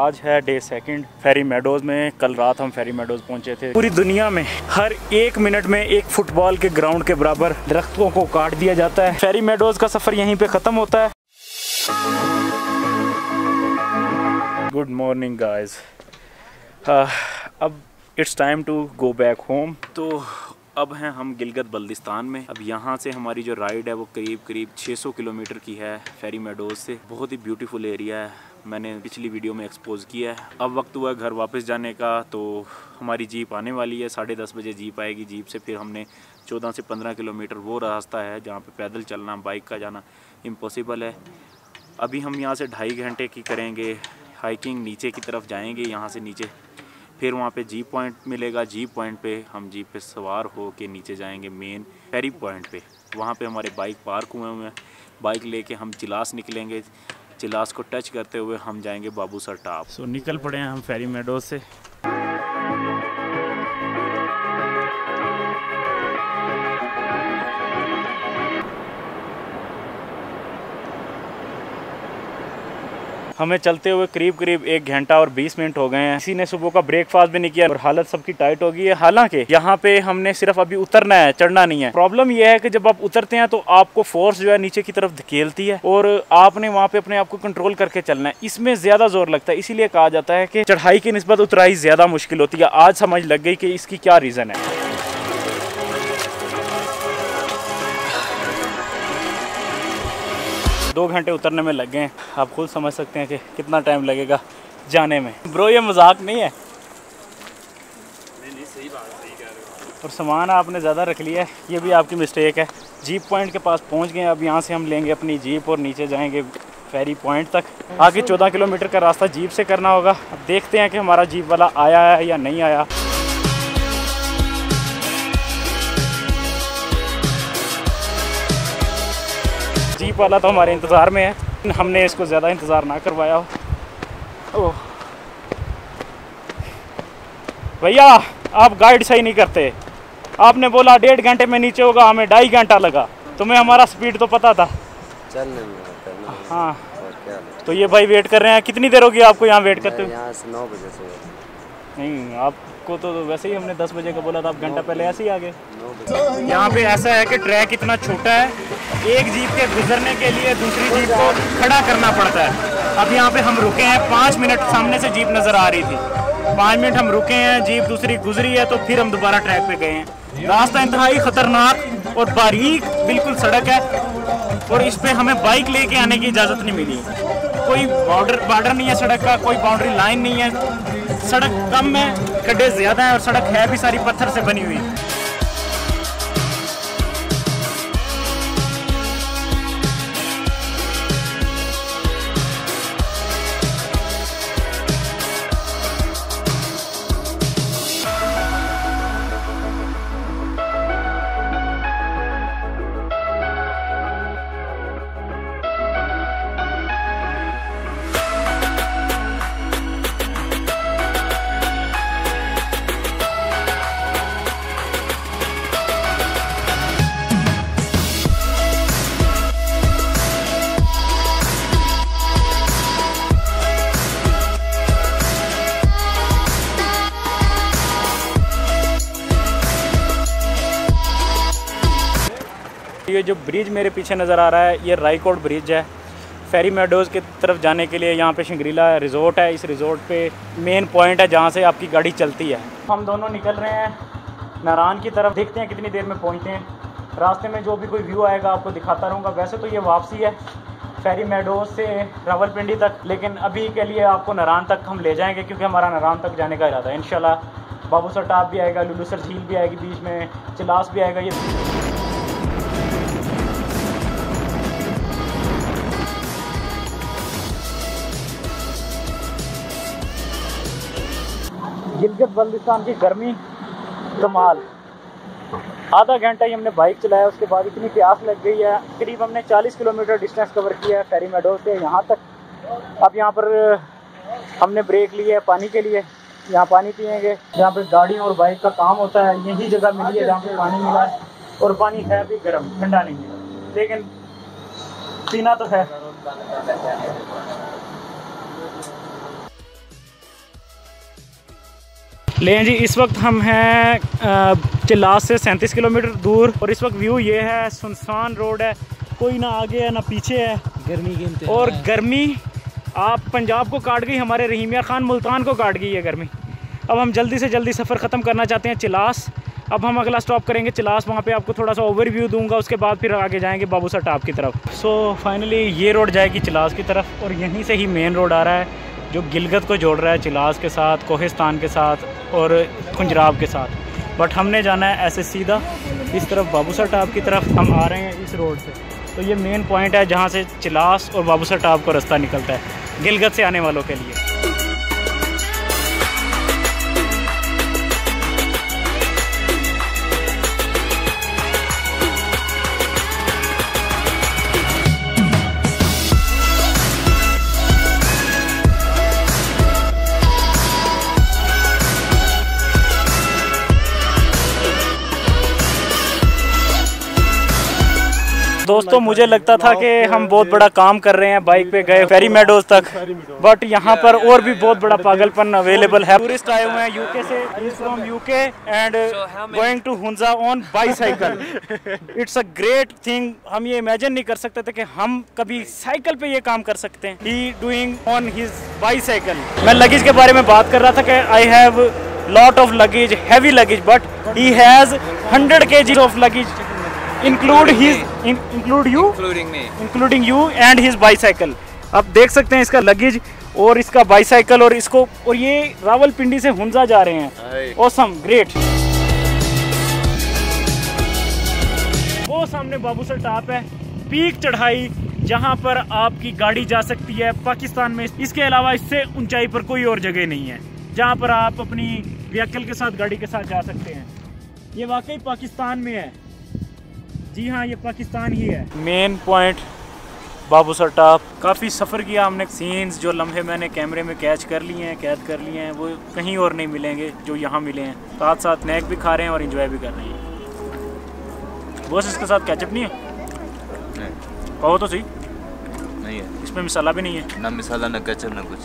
आज है day second फेरी meadows में। कल रात हम फेरी मेडोज़ पहुंचे थे। पूरी दुनिया में हर 1 मिनट में एक फुटबॉल के ग्राउंड के बराबर दरख्तों को काट दिया जाता है। फेरी मेडोज़ का सफ़र यहीं पे ख़त्म होता है। Good morning guys. अब it's time to go back home. तो अब हैं हम गिलगित बल्तिस्तान में। अब यहाँ से हमारी जो राइड है वो करीब 600 किलोमीटर की है फेरी मेडोज़ से। बहुत ही ब्यूटीफुल एरिया है, मैंने पिछली वीडियो में एक्सपोज किया है। अब वक्त हुआ घर वापस जाने का, तो हमारी जीप आने वाली है। 10:30 बजे जीप आएगी। जीप से फिर हमने 14 से 15 किलोमीटर वो रास्ता है जहाँ पे पैदल चलना, बाइक का जाना इम्पॉसिबल है। अभी हम यहाँ से 2.5 घंटे की करेंगे हाइकिंग, नीचे की तरफ जाएंगे यहाँ से नीचे। फिर वहाँ पे जीप पॉइंट मिलेगा। जीप पॉइंट पे हम जीप पे सवार हो के नीचे जाएंगे मेन फेरी पॉइंट पे। वहाँ पे हमारे बाइक पार्क हुए हैं। बाइक लेके हम चिलास निकलेंगे। चिलास को टच करते हुए हम जाएंगे बाबूसर टॉप। सो निकल पड़े हैं हम फेरी मेडोज़ से। हमें चलते हुए करीब 1 घंटा और 20 मिनट हो गए हैं। किसी ने सुबह का ब्रेकफास्ट भी नहीं किया और हालत सबकी टाइट हो गई है। हालांकि यहाँ पे हमने सिर्फ अभी उतरना है, चढ़ना नहीं है। प्रॉब्लम यह है कि जब आप उतरते हैं तो आपको फोर्स जो है नीचे की तरफ धकेलती है और आपने वहाँ पे अपने आप को कंट्रोल करके चलना है। इसमें ज्यादा जोर लगता है। इसीलिए कहा जाता है कि चढ़ाई की निस्बत उतराई ज्यादा मुश्किल होती है। आज समझ लग गई कि इसकी क्या रीजन है। 2 घंटे उतरने में लग गए हैं। आप खुद समझ सकते हैं कि कितना टाइम लगेगा जाने में। ब्रो ये मजाक नहीं है। नहीं सही बात, सही कह रहे हो। और सामान आपने ज़्यादा रख लिया है, ये भी आपकी मिस्टेक है। जीप पॉइंट के पास पहुंच गए। अब यहाँ से हम लेंगे अपनी जीप और नीचे जाएंगे फेरी पॉइंट तक। आगे 14 किलोमीटर का रास्ता जीप से करना होगा। अब देखते हैं कि हमारा जीप वाला आया है या नहीं आया। जीप वाला तो हमारे इंतज़ार में है। हमने इसको ज़्यादा इंतज़ार ना करवाया हो। ओह भैया, आप गाइड सही नहीं करते। आपने बोला 1.5 घंटे में नीचे होगा, हमें 2.5 घंटा लगा। तुम्हें हमारा स्पीड तो पता था। चलने में हाँ, तो ये भाई वेट कर रहे हैं। कितनी देर होगी आपको यहाँ वेट करते हुए? यहाँ से 9 बजे से। नहीं, आपको तो वैसे ही हमने 10 बजे का बोला था। आप घंटा पहले ऐसे ही आ गए। यहाँ पे ऐसा है कि ट्रैक इतना छोटा है, एक जीप के गुजरने के लिए दूसरी जीप को खड़ा करना पड़ता है। अब यहाँ पे हम रुके हैं 5 मिनट। सामने से जीप नज़र आ रही थी। 5 मिनट हम रुके हैं, जीप दूसरी गुजरी है, तो फिर हम दोबारा ट्रैक पे गए हैं। रास्ता इंतहाई ख़तरनाक और बारीक बिल्कुल सड़क है और इस पे हमें बाइक लेके आने की इजाज़त नहीं मिली। कोई बॉर्डर नहीं है सड़क का, कोई बाउंड्री लाइन नहीं है। सड़क कम है, गड्ढे ज़्यादा हैं और सड़क है भी सारी पत्थर से बनी हुई है। ये जो ब्रिज मेरे पीछे नज़र आ रहा है, ये रायकोट ब्रिज है। फेरी मेडोज़ की तरफ जाने के लिए यहाँ पे शंग्रीला रिज़ोर्ट है। इस रिज़ोर्ट पे मेन पॉइंट है जहाँ से आपकी गाड़ी चलती है। हम दोनों निकल रहे हैं नारान की तरफ। देखते हैं कितनी देर में पहुँचते हैं। रास्ते में जो भी कोई व्यू आएगा आपको दिखाता रहूँगा। वैसे तो ये वापसी है फेरी मेडोज़ से रावलपिंडी तक, लेकिन अभी के लिए आपको नारान तक हम ले जाएँगे क्योंकि हमारा नारान तक जाने का इरादा है। इंशाल्लाह बाबूसर टॉप भी आएगा, लुलूसर झील भी आएगी, बीच में चिलास भी आएगा। ये गिलगित बल्तिस्तान की गर्मी कमाल। आधा घंटा ही हमने बाइक चलाया, उसके बाद इतनी प्यास लग गई है। करीब हमने 40 किलोमीटर डिस्टेंस कवर किया है फेरी मेडोज़ से यहाँ तक। अब यहाँ पर हमने ब्रेक लिया है पानी के लिए। यहाँ पानी पियेंगे। जहाँ पे गाड़ी और बाइक का काम होता है यही जगह मिली है जहाँ पे पानी मिला है। और पानी है भी गर्म, ठंडा नहीं है, लेकिन पीना तो है। ले जी, इस वक्त हम हैं चिल्लास से 37 किलोमीटर दूर और इस वक्त व्यू ये है, सुनसान रोड है, कोई ना आगे है ना पीछे है, गर्मी के और गर्मी आप पंजाब को काट गई, हमारे रहीम यार खान मुल्तान को काट गई है गर्मी। अब हम जल्दी से जल्दी सफ़र ख़त्म करना चाहते हैं चिलास। अब हम अगला स्टॉप करेंगे चिलास, वहाँ पे आपको थोड़ा सा ओवरव्यू दूंगा, उसके बाद फिर आगे जाएंगे बाबूसर टॉप की तरफ। सो फाइनली ये रोड जाएगी चिलास की तरफ और यहीं से ही मेन रोड आ रहा है जो गिलगित को जोड़ रहा है चिलास के साथ, कोहिस्तान के साथ और खुंजराब के साथ। बट हमने जाना है ऐसे सीधा इस तरफ बाबूसर टॉप की तरफ, हम आ रहे हैं इस रोड से। तो ये मेन पॉइंट है जहाँ से चिलास और बाबूसर टॉप को रास्ता निकलता है गिलगित से आने वालों के लिए। दोस्तों मुझे लगता था कि हम बहुत बड़ा काम कर रहे हैं, बाइक पे गए फेरी मेडोज तक, बट यहाँ पर और भी बहुत बड़ा पागलपन अवेलेबल है। टूरिस्ट आए हुए हैं यूके से, is from UK and going to Hunza on bicycle. It's a great thing. हम ये इमेजिन नहीं कर सकते थे कि हम कभी साइकिल पे ये काम कर सकते हैं। He doing on his bicycle. मैं लगेज के बारे में बात कर रहा था कि I have lot of luggage, heavy luggage, but he has 100 kg of luggage include you and his bicycle। आप देख सकते हैं इसका लगेज और इसका बाईसाइकिल और इसको, और ये रावलपिंडी से हुंजा जा रहे हैं। Awesome, great. वो सामने बाबूसर टॉप है, पीक चढ़ाई जहां पर आपकी गाड़ी जा सकती है पाकिस्तान में। इसके अलावा इससे ऊंचाई पर कोई और जगह नहीं है जहां पर आप अपनी व्हीकल के साथ, गाड़ी के साथ जा सकते हैं। ये वाकई पाकिस्तान में है, जी हाँ, ये पाकिस्तान ही है। Main point Babusar top. काफ़ी सफ़र किया हमने, सीन्स जो लम्हे मैंने कैमरे में कैद कर लिए हैं वो कहीं और नहीं मिलेंगे जो यहाँ मिले हैं। साथ साथ स्नैक भी खा रहे हैं और एंजॉय भी कर रहे हैं। बस इसके साथ केचप नहीं है? नहीं। कहो तो सही। नहीं है, इसमें मसाला भी नहीं है, ना मसाला ना केचप ना कुछ।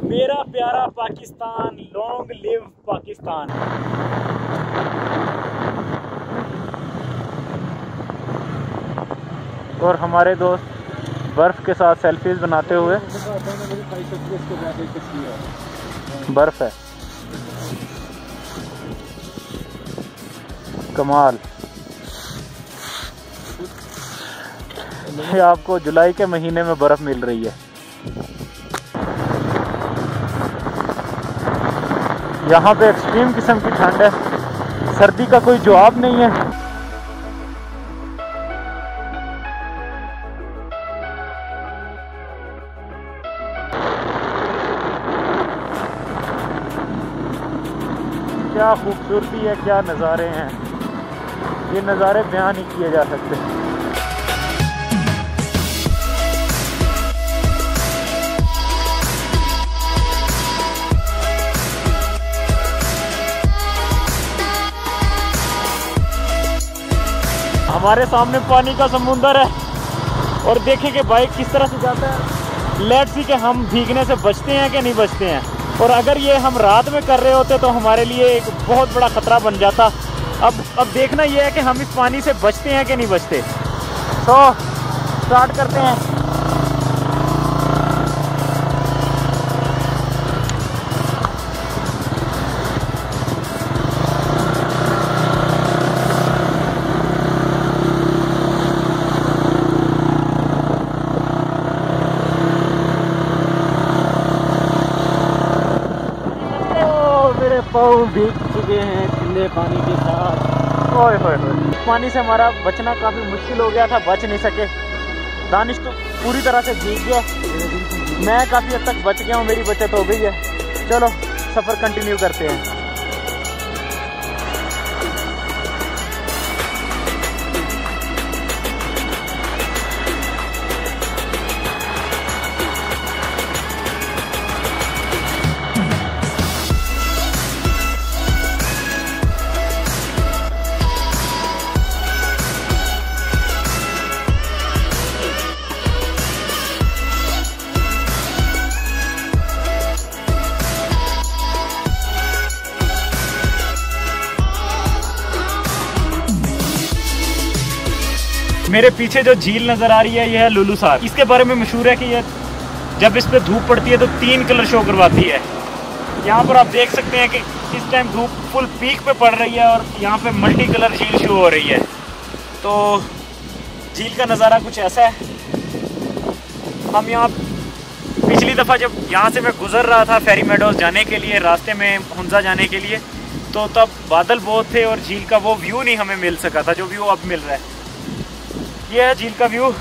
मेरा प्यारा पाकिस्तान, लॉन्ग लिव पाकिस्तान। और हमारे दोस्त बर्फ के साथ सेल्फीज बनाते हुए, बर्फ है कमाल। ये आपको जुलाई के महीने में बर्फ मिल रही है। यहाँ पे एक्सट्रीम किस्म की ठंड है, सर्दी का कोई जवाब नहीं है। क्या खूबसूरती है, क्या नज़ारे हैं, ये नज़ारे बयान नहीं किए जा सकते। हमारे सामने पानी का समुंदर है और देखें कि बाइक किस तरह से जाता है। लेट्स सी कि हम भीगने से बचते हैं कि नहीं बचते हैं। और अगर ये हम रात में कर रहे होते तो हमारे लिए एक बहुत बड़ा खतरा बन जाता। अब देखना ये है कि हम इस पानी से बचते हैं कि नहीं बचते। तो स्टार्ट करते हैं। पाँव भीग चुके हैं ठंडे पानी के साथ। ओए होए होए, पानी से हमारा बचना काफ़ी मुश्किल हो गया था, बच नहीं सके। दानिश तो पूरी तरह से भीग गया, मैं काफ़ी हद तक बच गया हूँ, मेरी बचत हो गई है। चलो सफ़र कंटिन्यू करते हैं। मेरे पीछे जो झील नज़र आ रही है ये है लुलुसार। इसके बारे में मशहूर है कि ये जब इस पर धूप पड़ती है तो 3 कलर शो करवाती है। यहाँ पर आप देख सकते हैं कि इस टाइम धूप फुल पीक पे पड़ रही है और यहाँ पे मल्टी कलर झील शो हो रही है। तो झील का नज़ारा कुछ ऐसा है। हम यहाँ पिछली दफ़ा जब यहाँ से मैं गुज़र रहा था फेरी मेडोज जाने के लिए, रास्ते में हुंजा जाने के लिए, तो तब बादल बहुत थे और झील का वो व्यू नहीं हमें मिल सका था जो व्यू अब मिल रहा है। ये है झील का व्यू।